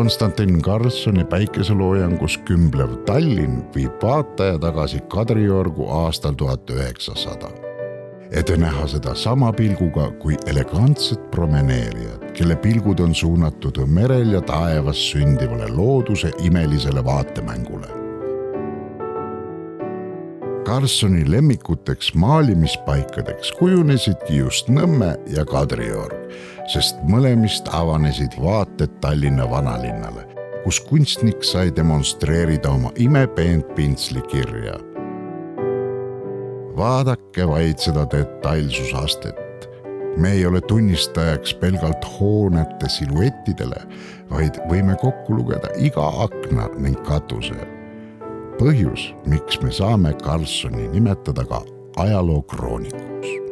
Konstantin Karlssoni päikeseloojangus kümblev Tallinn viib vaataja tagasi Kadriorgu aastal 1900. Et näha seda sama pilguga kui elegantset promeneerijad, kelle pilgud on suunatud merel ja taevas sündivale looduse imelisele vaatemängule. Karlssoni lemmikuteks maalimispaikadeks kujunesidki just Nõmme ja Kadriorg, sest mõlemist avanesid vaated Tallinna vanalinnale, kus kunstnik sai demonstreerida oma imepeent pintslikirja. Vaadake vaid seda detailsusastet. Me ei ole tunnistajaks pelgalt hoonete siluettidele, vaid võime kokku lugeda iga akna ning katuse. Põhjus, miks me saame Karlssoni nimetada ka ajaloo kroonikuks.